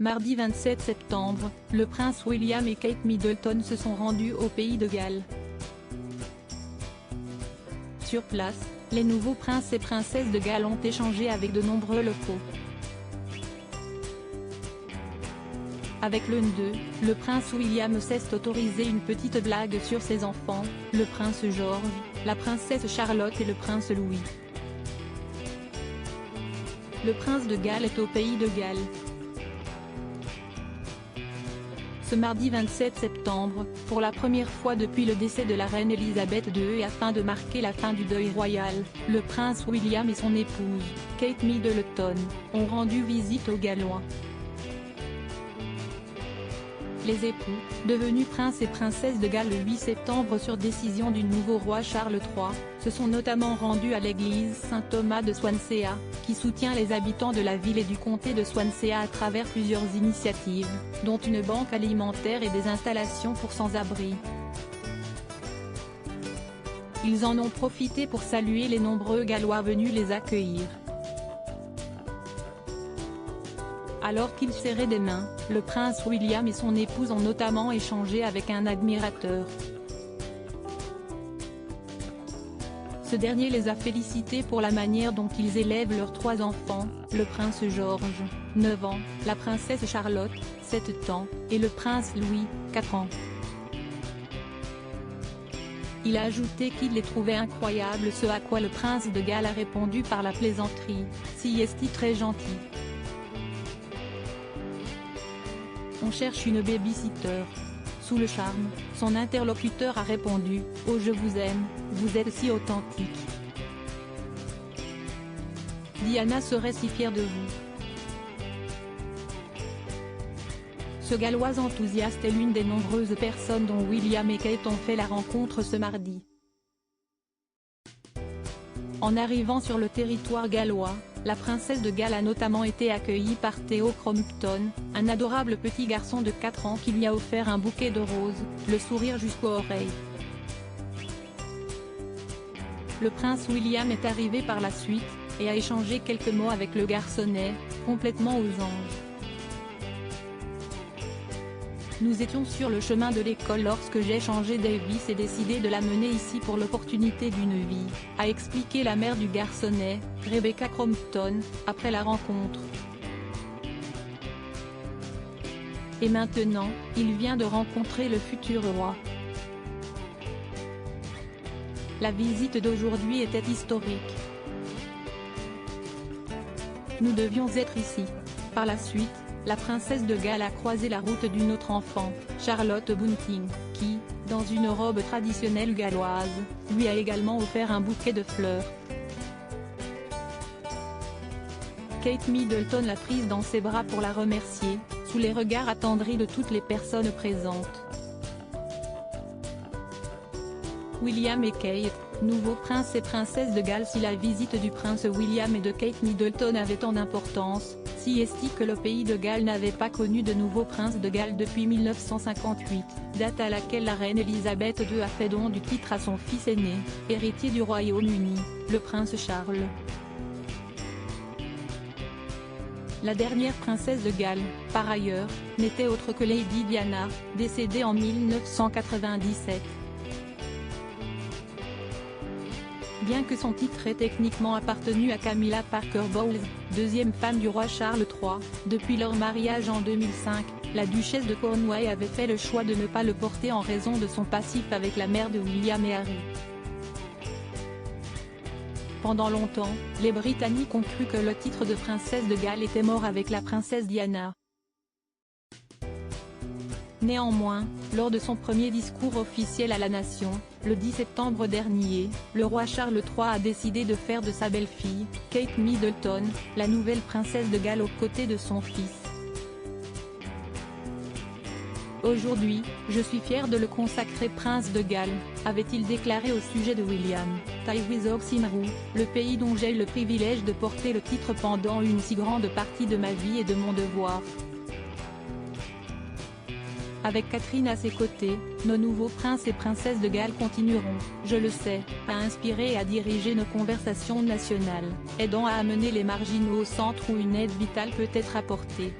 Mardi 27 septembre, le prince William et Kate Middleton se sont rendus au pays de Galles. Sur place, les nouveaux princes et princesses de Galles ont échangé avec de nombreux locaux. Avec l'un d'eux, le prince William s'est autorisé une petite blague sur ses enfants, le prince George, la princesse Charlotte et le prince Louis. Le prince de Galles est au pays de Galles. Ce mardi 27 septembre, pour la première fois depuis le décès de la reine Elisabeth II et afin de marquer la fin du deuil royal, le prince William et son épouse, Kate Middleton, ont rendu visite aux Gallois. Les époux, devenus princes et princesses de Galles le 8 septembre sur décision du nouveau roi Charles III, se sont notamment rendus à l'église Saint-Thomas de Swansea, qui soutient les habitants de la ville et du comté de Swansea à travers plusieurs initiatives, dont une banque alimentaire et des installations pour sans-abri. Ils en ont profité pour saluer les nombreux Gallois venus les accueillir. Alors qu'ils serraient des mains, le prince William et son épouse ont notamment échangé avec un admirateur. Ce dernier les a félicités pour la manière dont ils élèvent leurs 3 enfants, le prince George, 9 ans, la princesse Charlotte, 7 ans, et le prince Louis, 4 ans. Il a ajouté qu'il les trouvait incroyables, ce à quoi le prince de Galles a répondu par la plaisanterie, « Si est-il très gentil. On cherche une baby-sitter. » Sous le charme, son interlocuteur a répondu, « Oh je vous aime, vous êtes si authentique. Diana serait si fière de vous. » Ce Gallois enthousiaste est l'une des nombreuses personnes dont William et Kate ont fait la rencontre ce mardi. En arrivant sur le territoire gallois, la princesse de Galles a notamment été accueillie par Theo Crompton, un adorable petit garçon de 4 ans qui lui a offert un bouquet de roses, le sourire jusqu'aux oreilles. Le prince William est arrivé par la suite, et a échangé quelques mots avec le garçonnet, complètement aux anges. Nous étions sur le chemin de l'école lorsque j'ai changé Davis et décidé de l'amener ici pour l'opportunité d'une vie, a expliqué la mère du garçonnet, Rebecca Crompton, après la rencontre. Et maintenant, il vient de rencontrer le futur roi. La visite d'aujourd'hui était historique. Nous devions être ici. Par la suite, la princesse de Galles a croisé la route d'une autre enfant, Charlotte Bunting, qui, dans une robe traditionnelle galloise, lui a également offert un bouquet de fleurs. Kate Middleton l'a prise dans ses bras pour la remercier, sous les regards attendris de toutes les personnes présentes. William et Kate, nouveaux princes et princesses de Galles. Si la visite du prince William et de Kate Middleton avait tant d'importance, si est-il que le pays de Galles n'avait pas connu de nouveau prince de Galles depuis 1958, date à laquelle la reine Elisabeth II a fait don du titre à son fils aîné, héritier du Royaume-Uni, le prince Charles. La dernière princesse de Galles, par ailleurs, n'était autre que Lady Diana, décédée en 1997. Bien que son titre ait techniquement appartenu à Camilla Parker Bowles, deuxième femme du roi Charles III, depuis leur mariage en 2005, la duchesse de Cornouailles avait fait le choix de ne pas le porter en raison de son passif avec la mère de William et Harry. Pendant longtemps, les Britanniques ont cru que le titre de princesse de Galles était mort avec la princesse Diana. Néanmoins, lors de son premier discours officiel à la nation, le 10 septembre dernier, le roi Charles III a décidé de faire de sa belle-fille, Kate Middleton, la nouvelle princesse de Galles aux côtés de son fils. Aujourd'hui, je suis fier de le consacrer prince de Galles, avait-il déclaré au sujet de William, Tywysog Cymru, le pays dont j'ai eu le privilège de porter le titre pendant une si grande partie de ma vie et de mon devoir. Avec Catherine à ses côtés, nos nouveaux princes et princesses de Galles continueront, je le sais, à inspirer et à diriger nos conversations nationales, aidant à amener les marginaux au centre où une aide vitale peut être apportée.